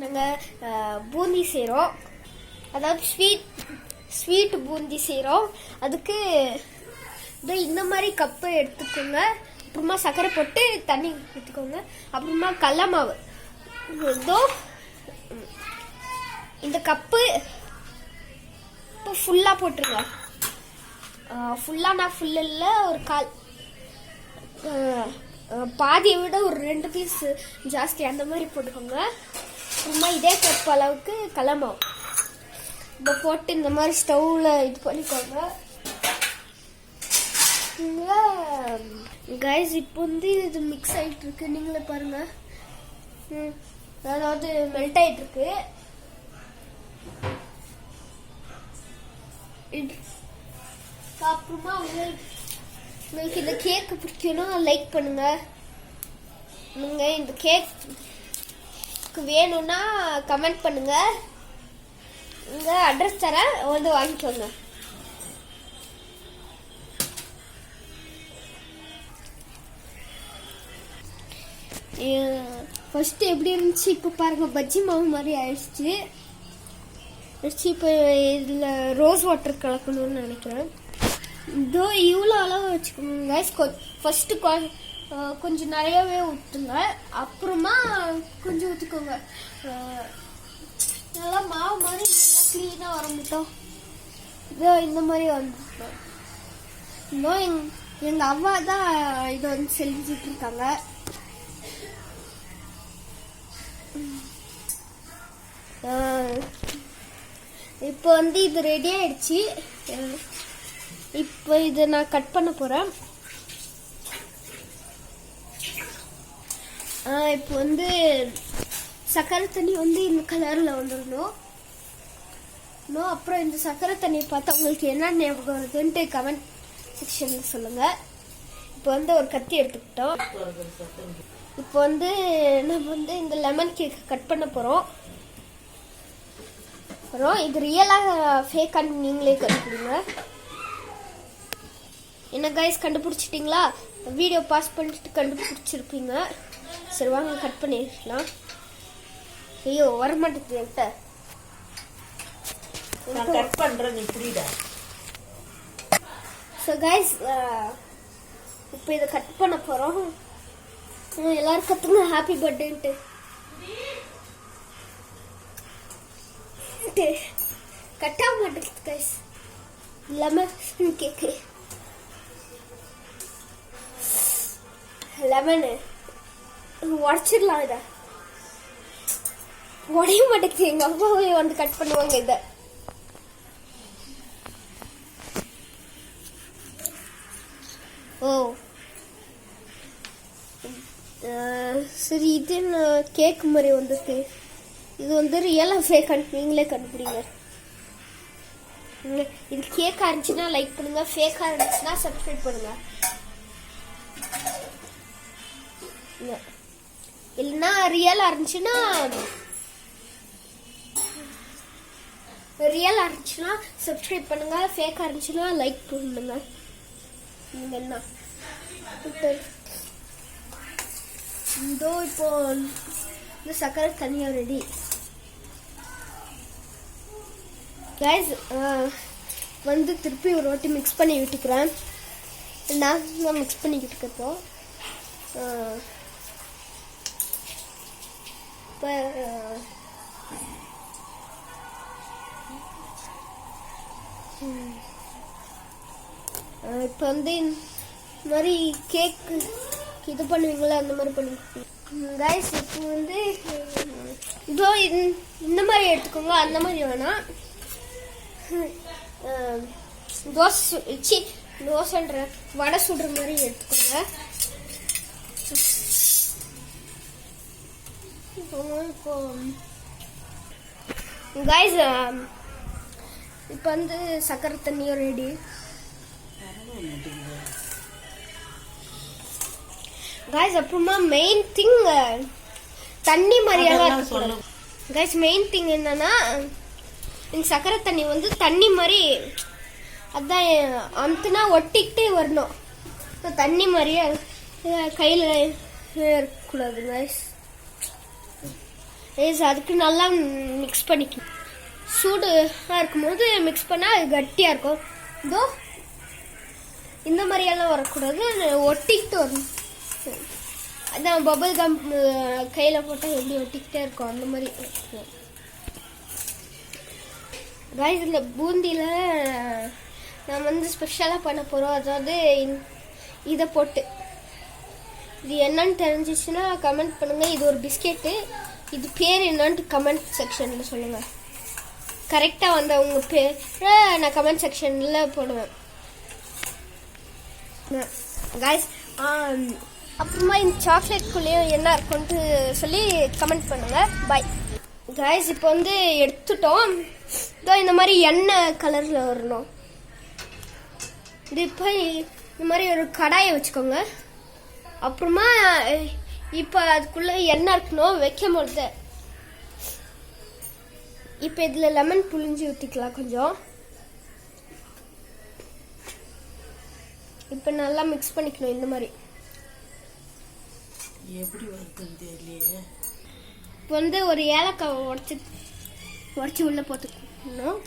நாங்கள் பூந்தி செய்கிறோம், அதாவது ஸ்வீட் பூந்தி செய்கிறோம். அதுக்கு இந்த மாதிரி கப்பு எடுத்துக்கோங்க. அப்புறமா சர்க்கரை போட்டு தண்ணி ஊற்றிக்கோங்க. அப்புறமா கடல மாவு இதோ இந்த கப்பு ஃபுல்லாக போட்டுருங்க. ஃபுல்லாக நான் ஃபுல் இல்லை, ஒரு கால் பாதியை விட ஒரு 2 பீஸ் ஜாஸ்தி அந்த மாதிரி போட்டுக்கோங்க. அப்புறமா இதே கப் அளவுக்கு கடல மாவு இதை போட்டு இந்த மாதிரி ஸ்டவ்வில் இது பண்ணிக்கோங்க. கைஸ் இப்போ இது மிக்ஸ் ஆகிட்டு இருக்கு, நீங்களே பாருங்க. அதாவது மெல்ட் ஆகிட்டு இருக்கு. அப்புறமா உங்களுக்கு இந்த கேக்கு பிடிக்கணும், லைக் பண்ணுங்க. நீங்க இந்த கேக் வேணும்னா கமெண்ட் பண்ணுங்க. இங்க அட்ரஸ் தரேன், வந்து வாங்கிக்கோங்க. ஃபர்ஸ்ட் எப்படி இருந்துச்சு இப்போ பாருங்க, பஜ்ஜி மாவு மாதிரி ஆயிடுச்சு. இப்போ இதில் ரோஸ் வாட்டர் கலக்கணும்னு நினைக்கிறேன். இதோ இவ்வளோ அளவு வச்சுக்கோங்க கைஸ். ஃபர்ஸ்ட்டு கொஞ்சம் நிறையவே ஊற்றுங்க, அப்புறமா கொஞ்சம் ஊற்றிக்கோங்க. நல்லா மாவு மாதிரி நல்லா க்ளீனாக வரமுட்டோம். இதோ இந்த மாதிரி வந்துட்டோம். இதோ எங்கள் அம்மா தான் இதை செஞ்சுட்டு இருக்காங்க. இப்போ இது ரெடி ஆயிடுச்சு. இப்போ இதை நான் கட் பண்ண போறேன். இப்போ சர்க்கரை தண்ணி இந்த கலர்ல வந்துடணும். அப்புறம் இந்த சர்க்கரை தண்ணி பார்த்தா உங்களுக்கு என்ன ஞாபகம் வருதுன்ட்டு கமெண்ட் செக்ஷன்ல சொல்லுங்க. இப்போ ஒரு கத்தி எடுத்துக்கிட்டோம். இப்போ நம்ம இந்த லெமன் கேக் கட் பண்ண போறோம். இது ரியலா ஃபேக் நீங்களே கண்டுபிடிங்க. என்ன கைஸ், கண்டுபிடிச்சிட்டீங்களா? வீடியோ பாஸ் பண்ணிட்டு கண்டுபிடிச்சிருப்பீங்க. சரி வாங்க கட் பண்ணிடலாம். ஐயோ வரமாட்டேங்குது என்கிட்ட. நான் கட் பண்றேன், நீ புரியுதா? ஸோ கைஸ் இப்போ இதை கட் பண்ண போறோம். எல்லாரும் கத்துங்க ஹாப்பி பர்த்டேன்ட்டு. கட்ட மாட்டேங்குது கைஸ். லெமன் கேக்கு, லெமனு உடச்சிடலாம். இதை உடைய மாட்டேங்குது. எங்க அம்மாவே கட் பண்ணுவாங்க இதை. ஓ சரி, இது கேக் மாதிரி வந்துருக்கு. இது ரியலா ஃபேக் நீங்களே கண்டுபிடிங்க. இது கேக்கா இருந்துச்சுன்னா லைக் பண்ணுங்க, ஃபேக்கா இருந்துச்சுன்னா சப்ஸ்கிரைப் பண்ணுங்க. இல்லைன்னா ரியலா இருந்துச்சுன்னா சப்ஸ்கிரைப் பண்ணுங்க, ஃபேக்கா இருந்துச்சுன்னா லைக் பண்ணுங்க. நீங்க என்ன இதோ இப்போ இந்த சர்க்கரை தனியா ரெடி. கைஸ் திருப்பி ஒரு வாட்டி மிக்ஸ் பண்ணி விட்டுக்கிறேன். நான் மிக்ஸ் பண்ணிக்கிட்டு இருக்கோம். இப்போ இந்த மாதிரி கேக் இது பண்ணுவீங்களா, அந்த மாதிரி பண்ணுவீங்க கைஸ். இப்போ இதோ இந்த மாதிரி எடுத்துக்கோங்க, அந்த மாதிரி வேணாம். தோசைன்ற வடை சுடுற மாதிரி எடுத்துக்கோங்க. இப்போ கைஸ் இப்போ சர்க்கரை தண்ணியும் ரெடி. கைஸ் அப்புறமா மெயின் திங் தண்ணி மாதிரியாக கைஸ். மெயின் திங் என்னன்னா இந்த சர்க்கரை தண்ணி தண்ணி மாதிரி, அதான் அமுத்துனா ஒட்டிக்கிட்டே வரணும். தண்ணி மாதிரியே கையில் இருக்கக்கூடாது கைஸ். அதுக்கு நல்லா மிக்ஸ் பண்ணிக்கணும். சூடாக இருக்கும்போது மிக்ஸ் பண்ணால் அது கட்டியாக இருக்கும். இதோ இந்த மாதிரியெல்லாம் வரக்கூடாது, ஒட்டிக்கிட்டு வரணும். அதான் பபிள் கம் கையில் போட்டால் எப்படி ஒட்டிக்கிட்டே இருக்கும் அந்த மாதிரி. காய்ஸ் இந்த பூந்தியில் நான் வந்து ஸ்பெஷலாக பண்ண போகிறோம். அதாவது இதை போட்டு இது என்னன்னு தெரிஞ்சிச்சுன்னா கமெண்ட் பண்ணுங்கள். இது ஒரு பிஸ்கெட்டு, இது பேர் என்னன்ட்டு கமெண்ட் செக்ஷனில் சொல்லுங்கள். கரெக்டாக வந்து உங்கள் பேரை நான் கமெண்ட் செக்ஷனில் போடுவேன். காய்ஸ் அப்புறமா இந்த சாக்லேட்குள்ளேயும் என்ன இருக்குன்ட்டு சொல்லி கமெண்ட் பண்ணுங்கள். Bye guys. இப்போ வந்து எடுத்துட்டோம். இதோ இந்த மாதிரி எண்ணெய் கலரில் வரணும். இது இப்போ இந்த மாதிரி ஒரு கடாயை வச்சுக்கோங்க. அப்புறமா இப்போ அதுக்குள்ளே எண்ணெய் இருக்கணும் வைக்கும்போது. இப்போ இதில் லெமன் புழிஞ்சு ஊற்றிக்கலாம் கொஞ்சம். இப்போ நல்லா மிக்ஸ் பண்ணிக்கணும். இந்த மாதிரி எப்படி வருதுன்னு தெரியலையே. இப்போ வந்து ஒரு ஏலக்காவை உடச்சி உள்ளே போட்டுக்கணும்.